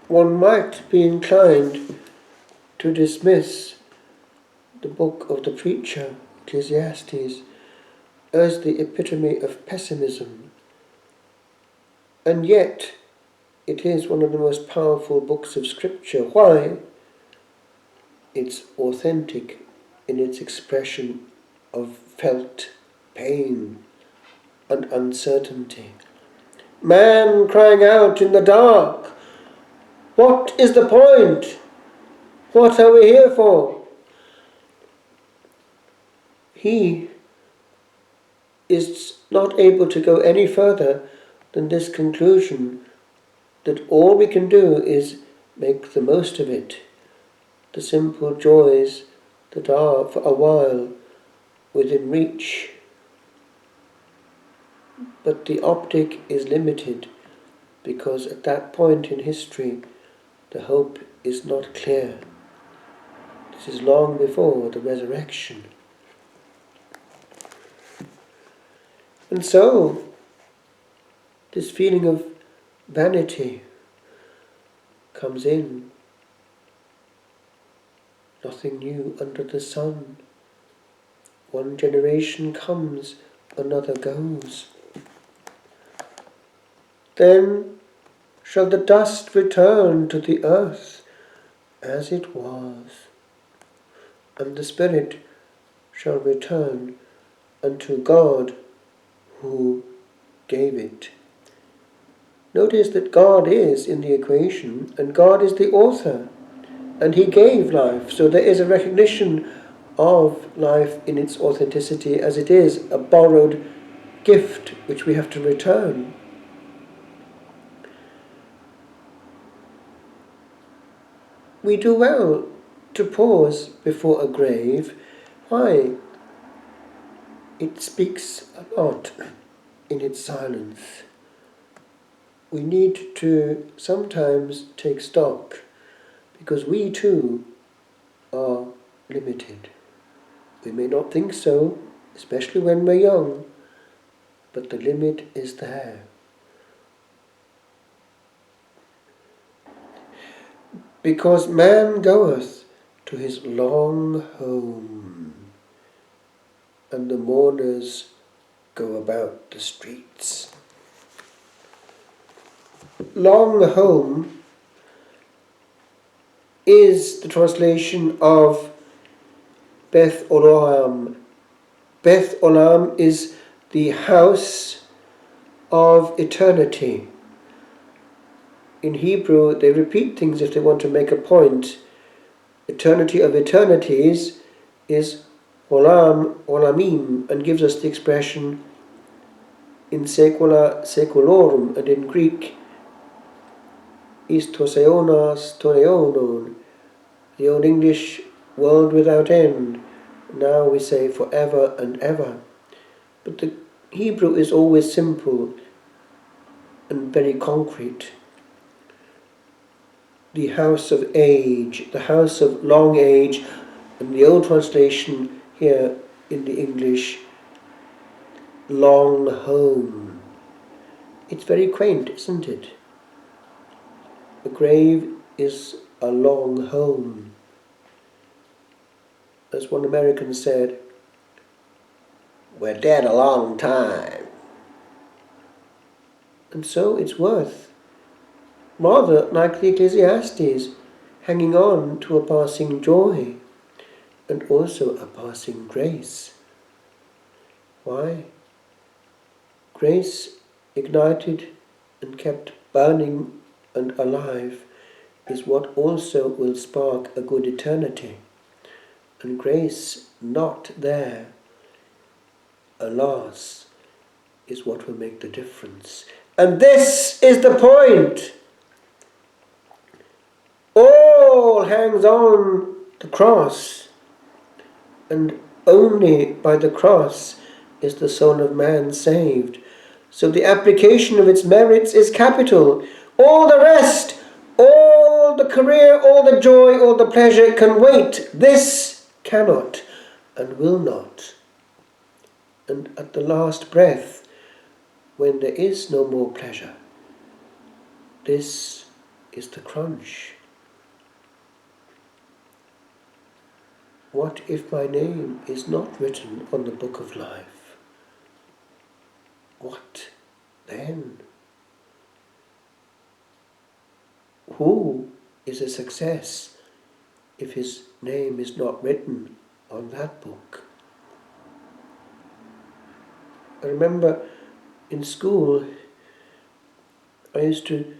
one might be inclined to dismiss the book of the preacher, Ecclesiastes, as the epitome of pessimism. And yet, it is one of the most powerful books of Scripture. Why? It's authentic in its expression of felt pain and uncertainty. Man crying out in the dark, "What is the point? What are we here for?" He is not able to go any further than this conclusion that all we can do is make the most of it, the simple joys that are for a while within reach. But the optic is limited because at that point in history the hope is not clear. This is long before the resurrection. And so, this feeling of vanity comes in. Nothing new under the sun. One generation comes, another goes. Then shall the dust return to the earth as it was, and the spirit shall return unto God who gave it. Notice that God is in the equation, and God is the author, and He gave life. So there is a recognition of life in its authenticity as it is a borrowed gift which we have to return. We do well to pause before a grave. Why? It speaks a lot in its silence. We need to sometimes take stock because we too are limited. We may not think so, especially when we're young, but the limit is there. Because man goeth to his long home, and the mourners go about the streets. Long home is the translation of Beth Olam. Beth Olam is the house of eternity. In Hebrew, they repeat things if they want to make a point. Eternity of eternities is Olam, Olamim, and gives us the expression in secula seculorum, and in Greek is toseonas toreonon, the Old English world without end. Now we say forever and ever. But the Hebrew is always simple and very concrete. The house of age, the house of long age, and the old translation here in the English, long home. It's very quaint, isn't it? A grave is a long home. As one American said, "We're dead a long time." And so it's worth, rather like the Ecclesiastes, hanging on to a passing joy and also a passing grace. Why? Grace ignited and kept burning and alive is what also will spark a good eternity. And grace not there, alas, is what will make the difference. And this is the point. All hangs on the cross, and only by the cross is the soul of man saved. So the application of its merits is capital. All the rest, all the career, all the joy, all the pleasure can wait. This cannot and will not. And at the last breath, when there is no more pleasure, this is the crunch. What if my name is not written on the book of life? What then? Who is a success if his name is not written on that book? I remember in school I used to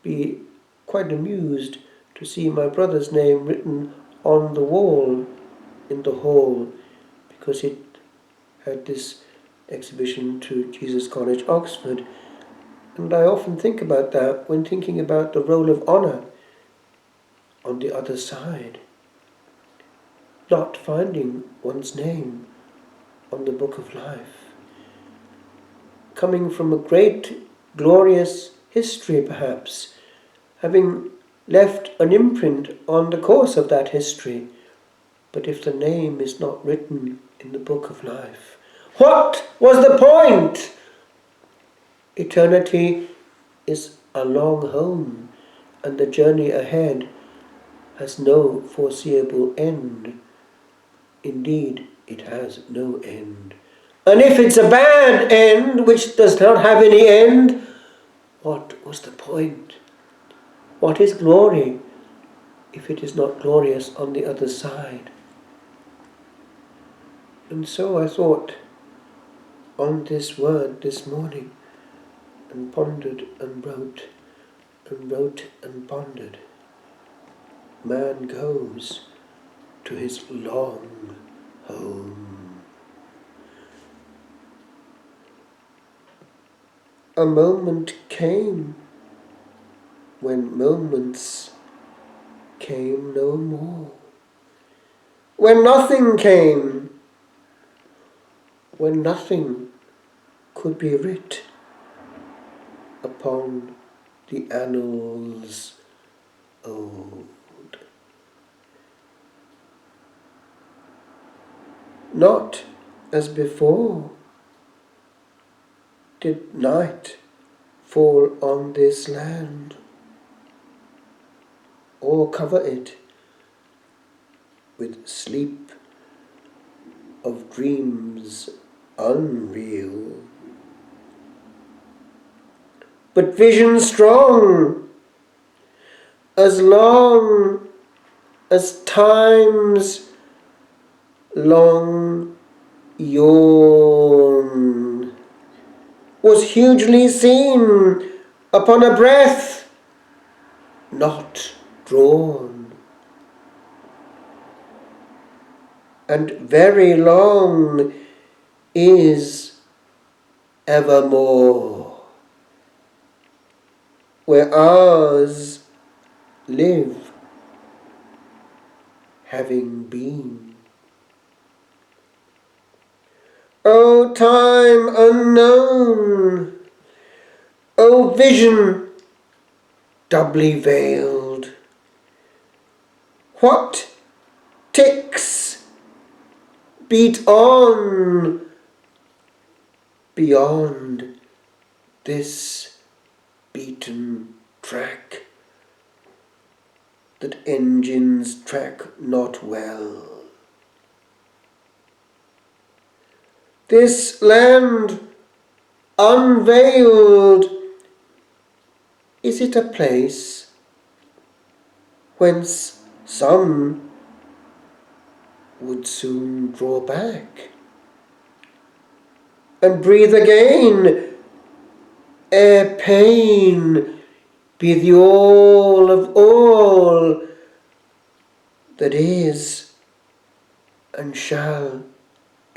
be quite amused to see my brother's name written on the wall in the hall, because it had this exhibition to Jesus College, Oxford. And I often think about that when thinking about the role of honour on the other side. Not finding one's name on the book of life. Coming from a great, glorious history perhaps, having left an imprint on the course of that history, but if the name is not written in the book of life, what was the point? Eternity is a long home, and the journey ahead has no foreseeable end. Indeed, it has no end. And if it's a bad end, which does not have any end, what was the point? What is glory if it is not glorious on the other side? And so I thought on this word this morning, and pondered and wrote and pondered. Man goes to his long home. A moment came when moments came no more. When nothing came, when nothing could be writ upon the annals old. Not as before did night fall on this land, or cover it with sleep of dreams unreal. But vision strong, as long as time's long yawn, was hugely seen upon a breath not drawn, and very long is evermore, where ours live having been. O time unknown, O vision doubly veiled, what ticks beat on beyond this beaten track that engines track not well? This land unveiled, is it a place whence some would soon draw back and breathe again, ere pain be the all of all that is and shall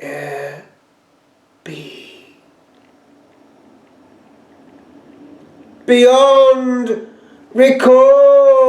e'er be? Beyond recall.